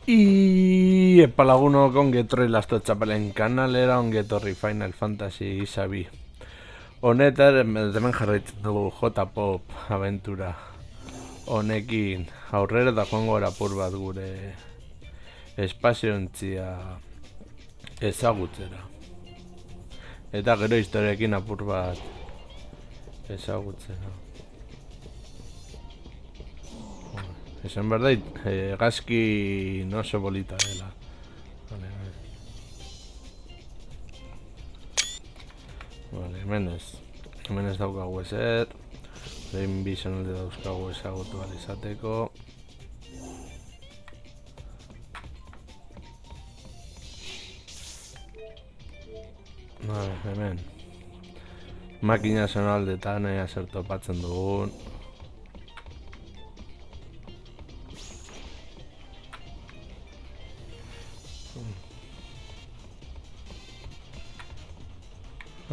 Epalagunok ongetorri Lasto Txapelen kanalera, ongetorri Final Fantasy Isabi. Honetan, hemen jarraitzen dugu J-Pop aventura. Honekin aurrera da joango apur bat gure espaziontzia ezagutzera. Eta gero historiakin apur bat ezagutzera. Esan behar dait, gazki no oso bolita dela. Vale, hemen ez daukagu ezer. Behin bizan alde dauzkagu ezagutu izateko. Vale, hemen makina sonaldetan zer topatzen dugun.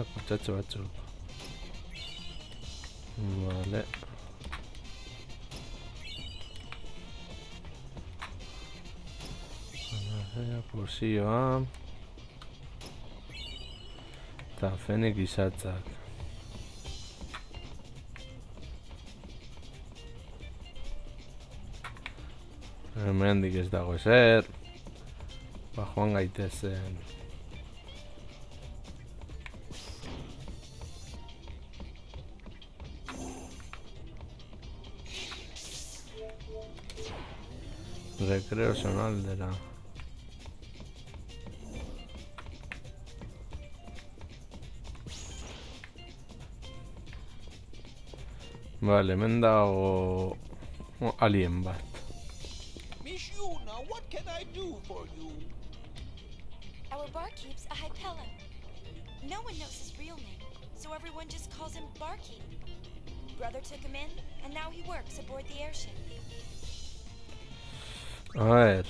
Kutxatxo batzuk. Vale. Posioa. Eta fenik izatzak. Hemendik ez dago ezer. Joan gaitezen. Recreo sonaldera. Vale, hemen dago alien bat. Miss Yuna, what can I do for you? Our barkeep's a Hypella. No one knows his real name, so everyone just calls him Barkeep. Brother took him in, and now he works aboard the airship. A ver.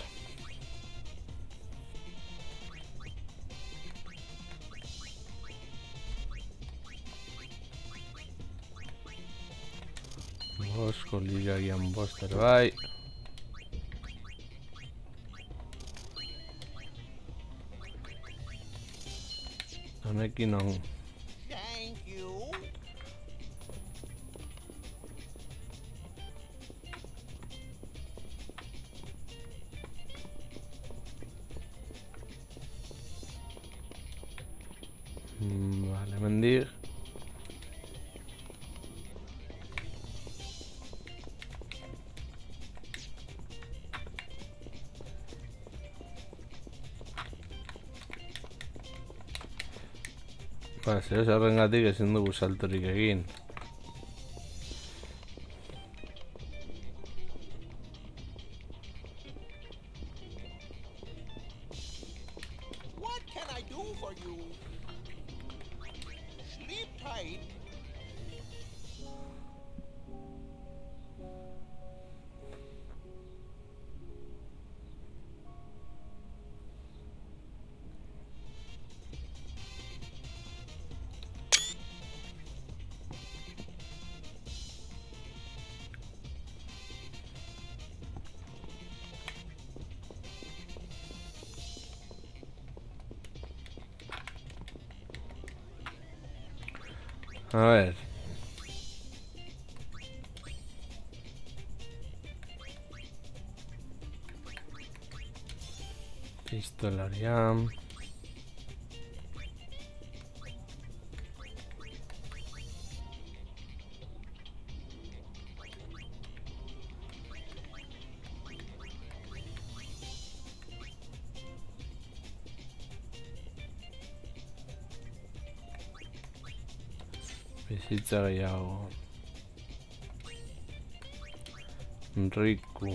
Bosko ligagian boster bai. Honekin on. Thank you. Vale, mendir. Zer horrengatik ezin dugu saltorik egin. What can I do for you? Sleep tight. A ver. Pistolariam. Bizitza gehiago. Riku.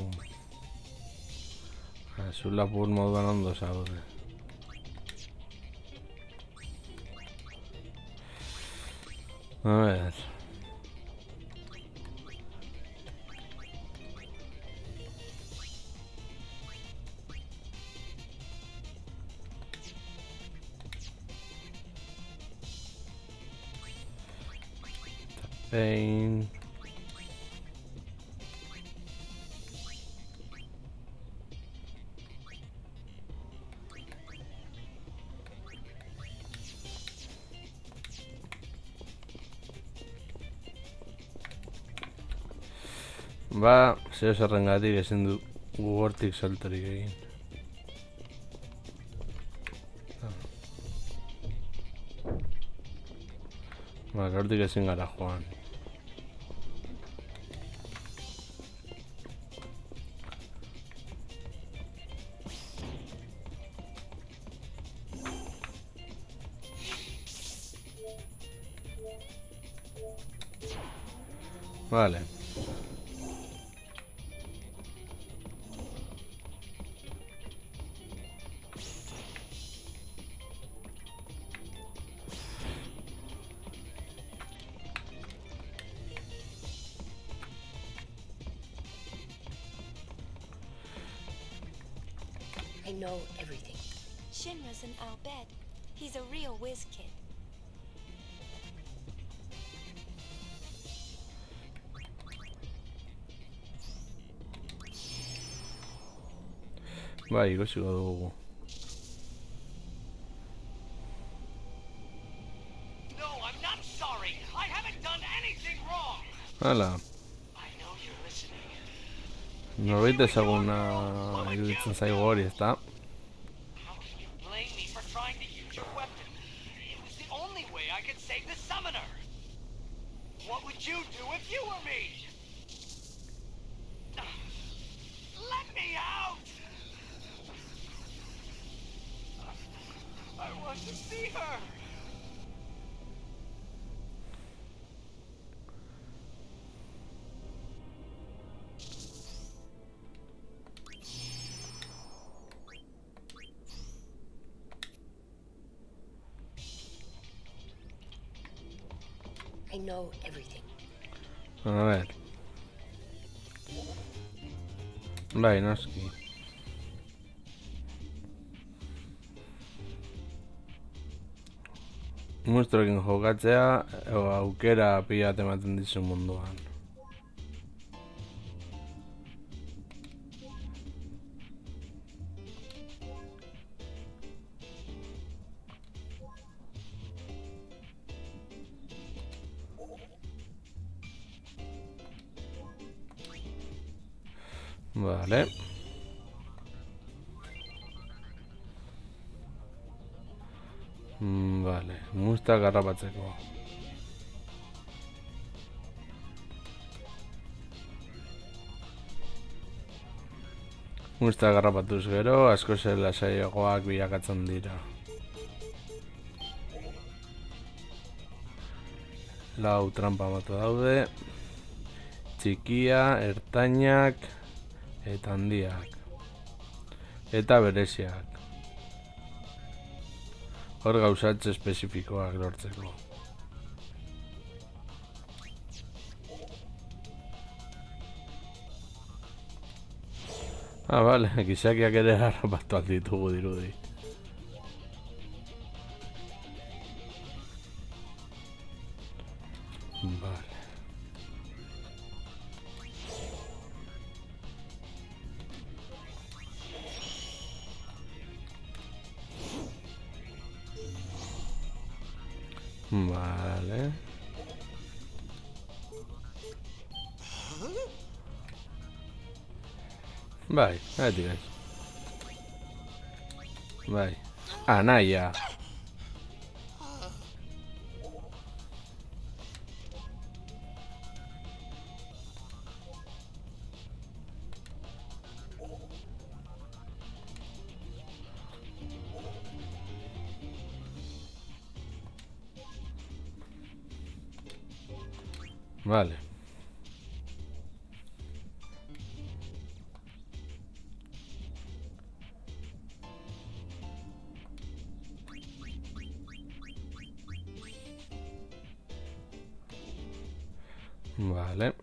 Zu lapur moduan ondo zaude. A ver. Pain. Ba, zeo zerrengatik ezin du gugortik saltorik egin. Ba, hortik ezin gara joan. Vale. I know everything. Shinra's in Al Bhed. He's a real whiz kid. Bai, ikusiko dugu. No, I'm not sorry. I haven't done anything wrong. Hala, I know you're listening. norbait ezaguna iruditzen zaigu hori, ezta? How can you blame me for trying to use your weapon? It was the only way I could save the summoner. What would you do if you were me? Let me out! I want to see her. I know everything. A ver. Bai, noski. Monstruekin jokatzea, aukera pila bat ematen dizu munduan. Vale. Vale, mustak garrapatzeko. Mustak garrapatuz gero, asko zela lasaiagoak bilakatzen dira. Lau trampa mota daude. Txikia, ertainak, eta handiak. Eta bereziak. Hor gauzatze espezifikoak lortzeko. Ah, vale, gizakiak ere harrapatu alditugu dirudi. Vale. Vale. Bai, adiós. Bai. Anaia. Vale. Vale.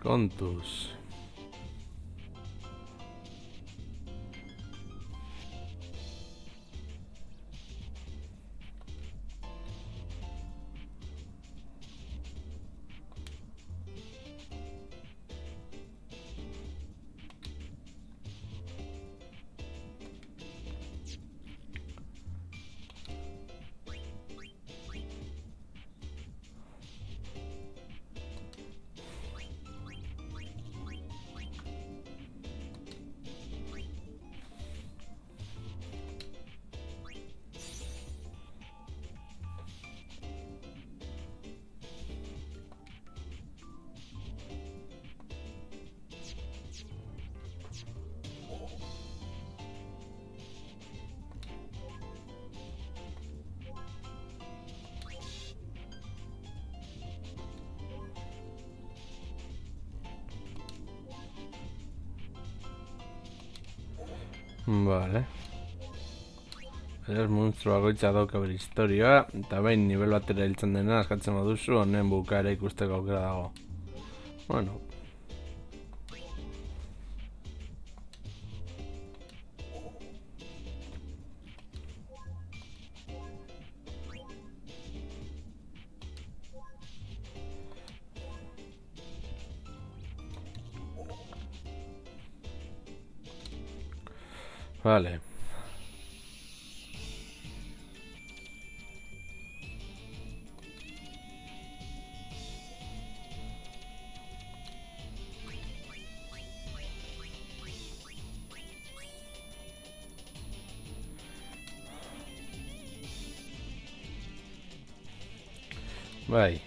Kontuz. Vale. Beraz, monstru bakoitza dauka bere historia, eta behin nivel batera hiltzen dena askatzen baduzu, honen bukaera ikusteko aukera dago. Bueno. Vale. Bai.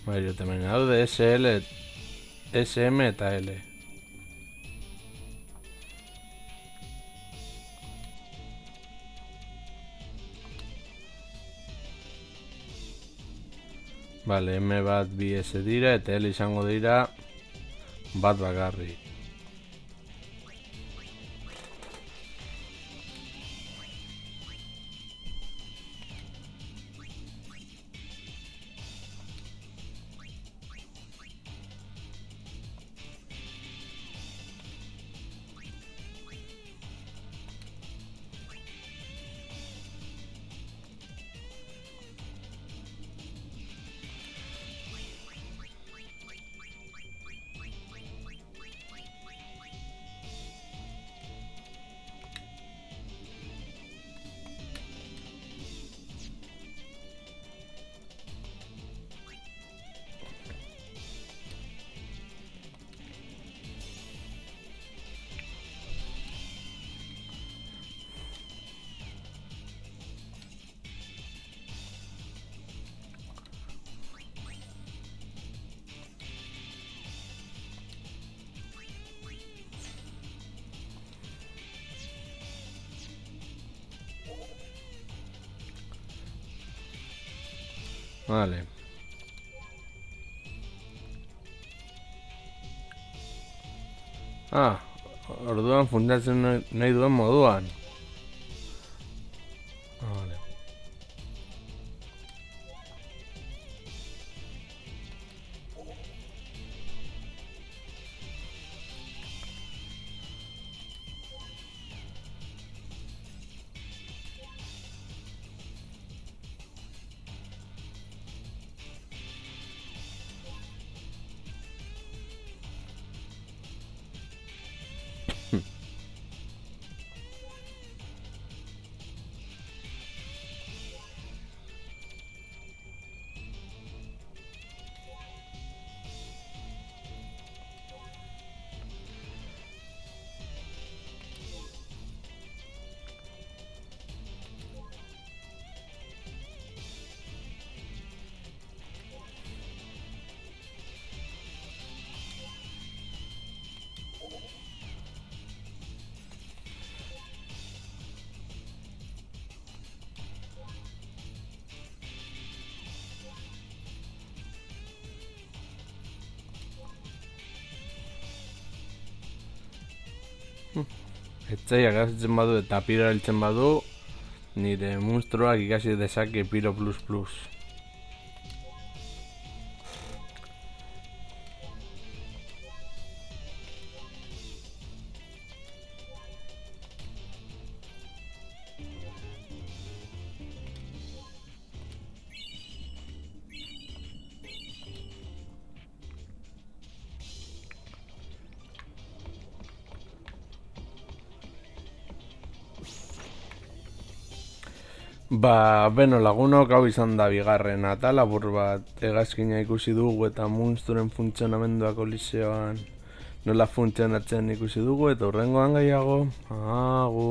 Bai, hemen daude SL, SM eta L. Vale, M bat bi S dira eta L izango dira bat bakarrik. Vale. Ah, orduan fundatzen nahi duen moduan. Vale. Etxaiak gazitzen badu eta piro erabiltzen badu, nire monstruak ikasi dezake piro plus plus. Beno lagunok, hau izan da bigarren atal labur bat hegazkina ikusi dugu eta monstruren funtzionamendua koliseoan nola funtzionatzen ikusi dugu eta hurrengoan gehiago. Agur.